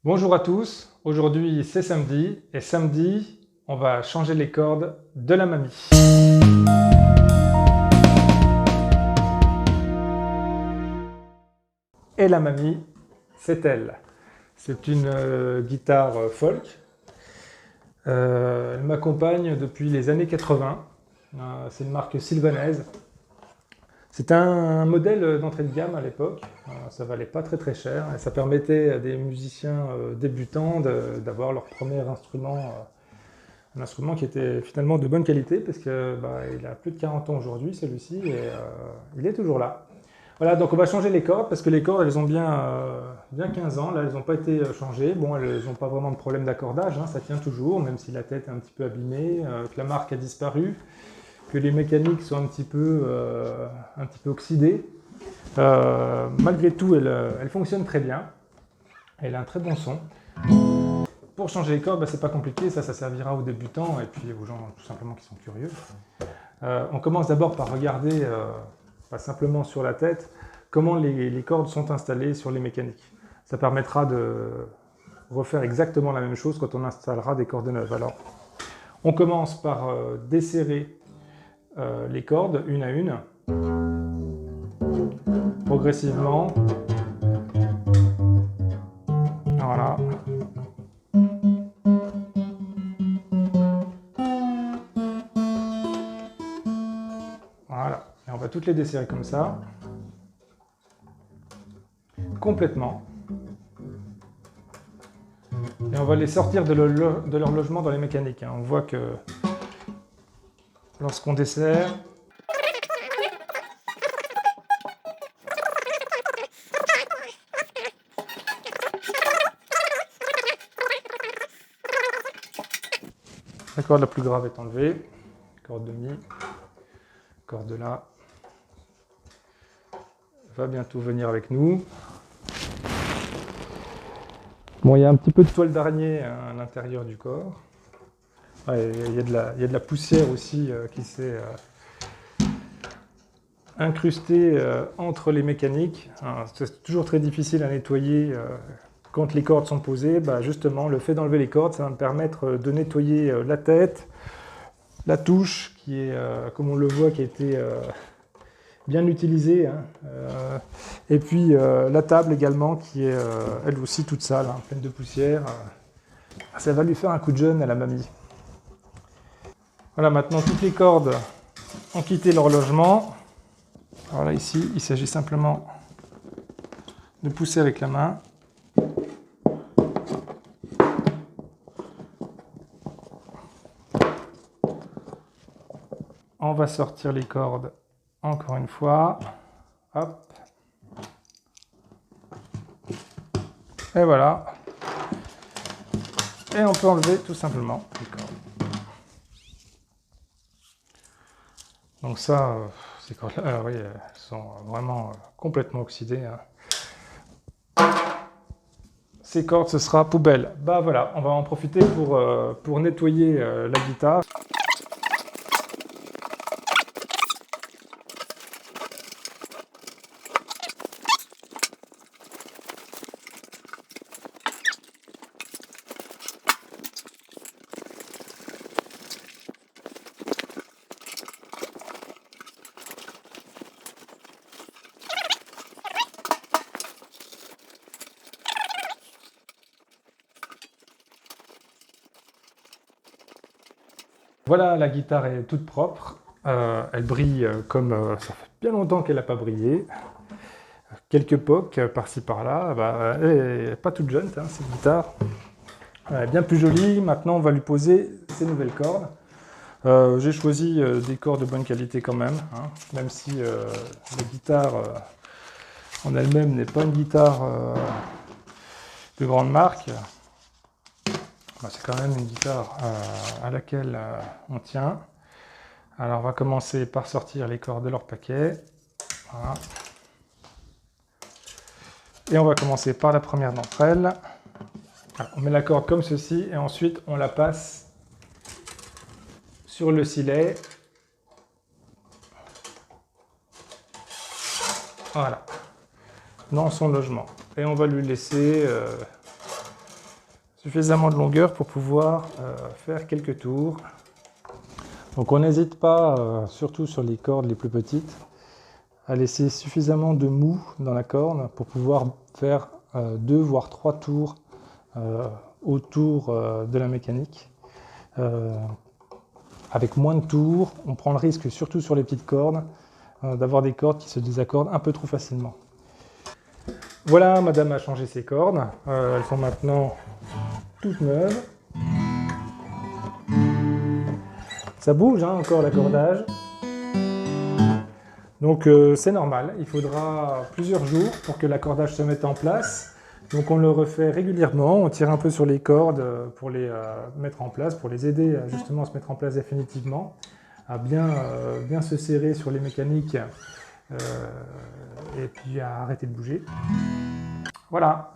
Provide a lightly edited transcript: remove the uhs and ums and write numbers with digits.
Bonjour à tous, aujourd'hui c'est samedi et samedi on va changer les cordes de la mamie. Et la mamie, c'est elle. C'est une guitare folk. Elle m'accompagne depuis les années 80. C'est une marque sylvanaise. C'est un modèle d'entrée de gamme à l'époque, ça valait pas très cher et ça permettait à des musiciens débutants d'avoir leur premier instrument, un instrument qui était finalement de bonne qualité parce que il a plus de 40 ans aujourd'hui celui-ci et il est toujours là. Voilà, donc on va changer les cordes parce que les cordes elles ont bien 15 ans, là elles n'ont pas été changées, bon elles n'ont pas vraiment de problème d'accordage, ça tient toujours même si la tête est un petit peu abîmée, que la marque a disparu, que les mécaniques sont un petit peu oxydées. Malgré tout, elle fonctionne très bien. Elle a un très bon son. Pour changer les cordes, c'est pas compliqué, ça servira aux débutants et puis aux gens tout simplement qui sont curieux. On commence d'abord par regarder, pas simplement sur la tête, comment les cordes sont installées sur les mécaniques. Ça permettra de refaire exactement la même chose quand on installera des cordes neuves. Alors, on commence par desserrer les cordes une à une, progressivement. Voilà. Voilà. Et on va toutes les desserrer comme ça, complètement. Et on va les sortir de leur logement dans les mécaniques. On voit que lorsqu'on desserre, la corde la plus grave est enlevée, corde de mi, corde de la va bientôt venir avec nous. Bon, il y a un petit peu de toile d'araignée à l'intérieur du corps. Ouais, il y a de la poussière aussi qui s'est incrustée entre les mécaniques. C'est toujours très difficile à nettoyer quand les cordes sont posées. Justement, le fait d'enlever les cordes, ça va me permettre de nettoyer la tête, la touche qui est, comme on le voit, qui a été bien utilisée, et puis la table également qui est elle aussi toute sale, pleine de poussière. Ça va lui faire un coup de jeune à la mamie. Voilà, maintenant toutes les cordes ont quitté leur logement. Alors là, ici, il s'agit simplement de pousser avec la main. On va sortir les cordes encore une fois. Hop. Et voilà. Et on peut enlever tout simplement les cordes. Donc ça, ces cordes-là, oui, elles sont vraiment complètement oxydées. Ces cordes, ce sera poubelle. Voilà, on va en profiter pour nettoyer la guitare. Voilà, la guitare est toute propre. Elle brille comme ça fait bien longtemps qu'elle n'a pas brillé. Quelques pocs par-ci par-là. Elle n'est pas toute jeune, cette guitare. Elle est bien plus jolie. Maintenant, on va lui poser ses nouvelles cordes. J'ai choisi des cordes de bonne qualité quand même, même si la guitare en elle-même n'est pas une guitare de grande marque. C'est quand même une guitare à laquelle on tient. Alors on va commencer par sortir les cordes de leur paquet. Voilà. Et on va commencer par la première d'entre elles. Alors, on met la corde comme ceci et ensuite on la passe sur le silet. Voilà. Dans son logement. Et on va lui laisser suffisamment de longueur pour pouvoir faire quelques tours. Donc on n'hésite pas, surtout sur les cordes les plus petites, à laisser suffisamment de mou dans la corde pour pouvoir faire 2 voire 3 tours autour de la mécanique. Avec moins de tours, on prend le risque, surtout sur les petites cordes, d'avoir des cordes qui se désaccordent un peu trop facilement. Voilà, madame a changé ses cordes. Elles sont maintenant toutes neuves. Ça bouge hein, encore l'accordage. Donc c'est normal, il faudra plusieurs jours pour que l'accordage se mette en place. Donc on le refait régulièrement, on tire un peu sur les cordes pour les mettre en place, pour les aider justement à se mettre en place définitivement, à bien se serrer sur les mécaniques et puis à arrêter de bouger. Voilà.